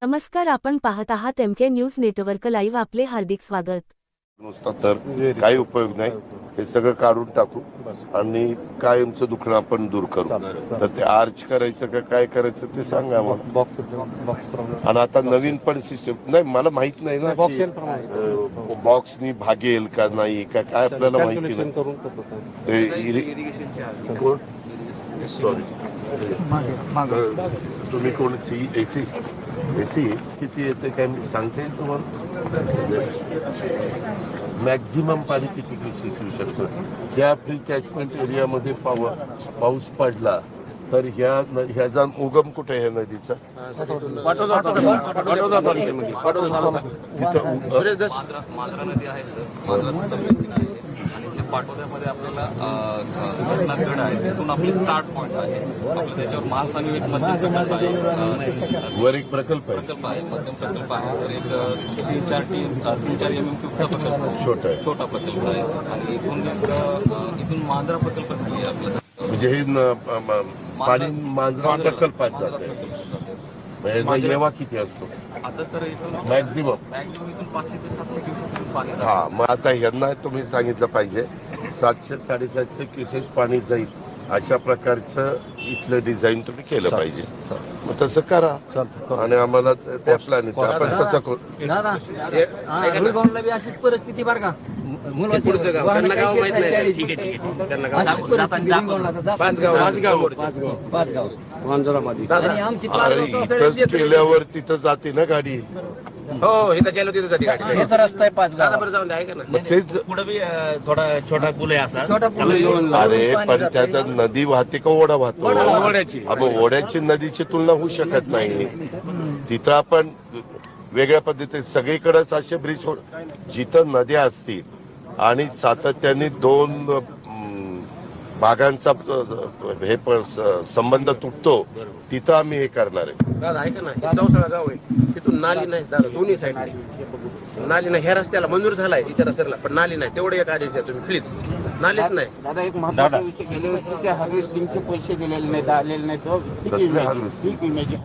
नमस्कार, आपण पाहत आहात MK न्यूज नेटवर्क लाईव्ह. आपले हार्दिक स्वागत. नुसता तर काही उपयोग नाही. हे सगळं काढून टाकू आणि कायमचं दुखणं आपण दूर करू. तर ते आर्च करायचं का काय करायचं ते सांगा मग. आणि आता नवीन पण सिस्टम नाही, मला माहित नाही ना की बॉक्सनी भागेल का नाही का काय, आपल्याला माहिती नाही. सॉरी, तुम्ही कोणची एसी किती येते काय मी सांगता येईल तुम्हाला? मॅक्झिमम पाणी किती क्युसेस येऊ शकतं? ह्या फ्री कॅचमेंट एरियामध्ये पाऊस पडला तर ह्याचा उगम कुठे आहे नदीचा? पाटोद्यामध्ये आपल्याला गड आहे, तिथून आपली स्टार्ट पॉईंट आहे. आपलं त्याच्यावर महासानी एक मध्यम प्रकल्प आहे, वर एक प्रकल्प आहे मध्यम प्रकल्प आहे. तर एक 3-4 MMCचा प्रकल्प छोटा प्रकल्प आहे. आणि इथून मांजरा प्रकल्प खाली आहे आपलं. म्हणजे हे पाणी मांजरा प्रकल्पात जाते. येवा किती असतो आता तर मॅक्झिमम इथून 500 ते 700 क्युसेस पाणी. हा, मग आता यांना तुम्ही सांगितलं पाहिजे 700-750 क्युसेस पाणी जाईल अशा प्रकारचं इथलं डिझाईन तुम्ही केलं पाहिजे. मग तसं करा आणि आम्हाला त्या प्लॅनिंग आपण तसं करू. अशीच परिस्थिती बरं का, इथंच केल्यावर तिथं जाते ना गाडी. हो, इथं गेलो तिथं जाते गाडी. हे तर रस्ता आहे 5 गाव. बरं जाऊन द्या, आहे का ना? मग तेच. पुढे बी थोडा छोटा पूल आहे असा. अरे पण त्यात नदी वाहते का ओढा वाहतो? ओढ्याची. मग ओढ्याची नदीची तुलना होऊ शकत नाही. तिथं आपण वेगळ्या पद्धतीने सगळीकडेच असे ब्रिज, जिथं नद्या असतील आणि सातत्याने दोन भागांचा हे संबंध तुटतो, तिथं आम्ही हे करणार आहे. दादा ऐका ना, हे चौसाळा गाव आहे, तिथून नाली नाही दादा, दोन्ही साईड नाली नाही. ह्या रस्त्याला मंजूर झालाय विचारा सरला, पण नाली नाही. तेवढे एक आदेश द्या तुम्ही प्लीज. नालीच नाही दादा. एक महत्वाचा विषय, गेल्या वर्षी हार्वेस्टिंगचे पैसे दिलेले नाहीत, आलेले नाहीत. कसले हार्वेस्टिंग?